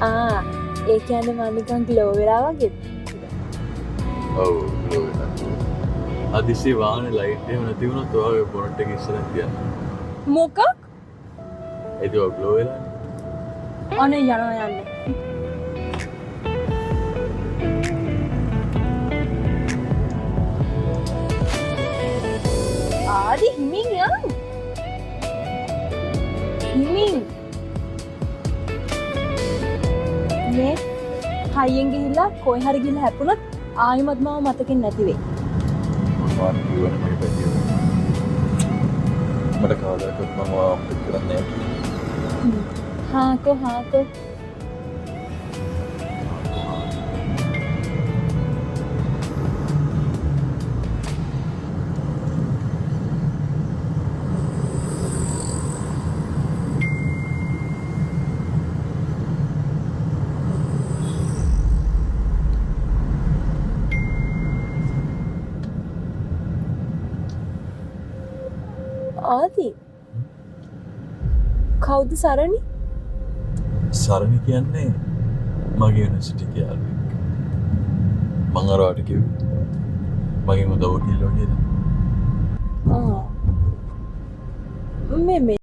ආ ඒ කියන්නේ මම නිකන් ග්ලෝ වෙලා වගේ. ඔව් ග්ලෝ වෙලා. අදිසි වාහනේ ලයිට් එහෙම නැති වුණොත් ඔයාගේ බොනට් එක ඉස්සරහ තියන්න. මොකක්? ඒක ග්ලෝ වෙලා. අනේ යනවා යන්නේ. ආදි හිමින් යන්. හිමින්. මේ හයියෙන් ගිහිල්ලා කොයි හරි ගිහිල්ලා හැප්පුණොත් ආයිමත් මාව මතකින් නැති වෙයි. මම කියවන මේ පැතිය. මට කවදාකවත් මම අපිට කරන්නේ නැහැ. හාකෝ ආදි කවුද සරණි? සරණි කියන්නේ මගේ යුනිවර්සිටි යාළුවෙක්. මං අරවට කිව්වේ මගේ උදව් කිල්ලෝ කියලා. ආ මේ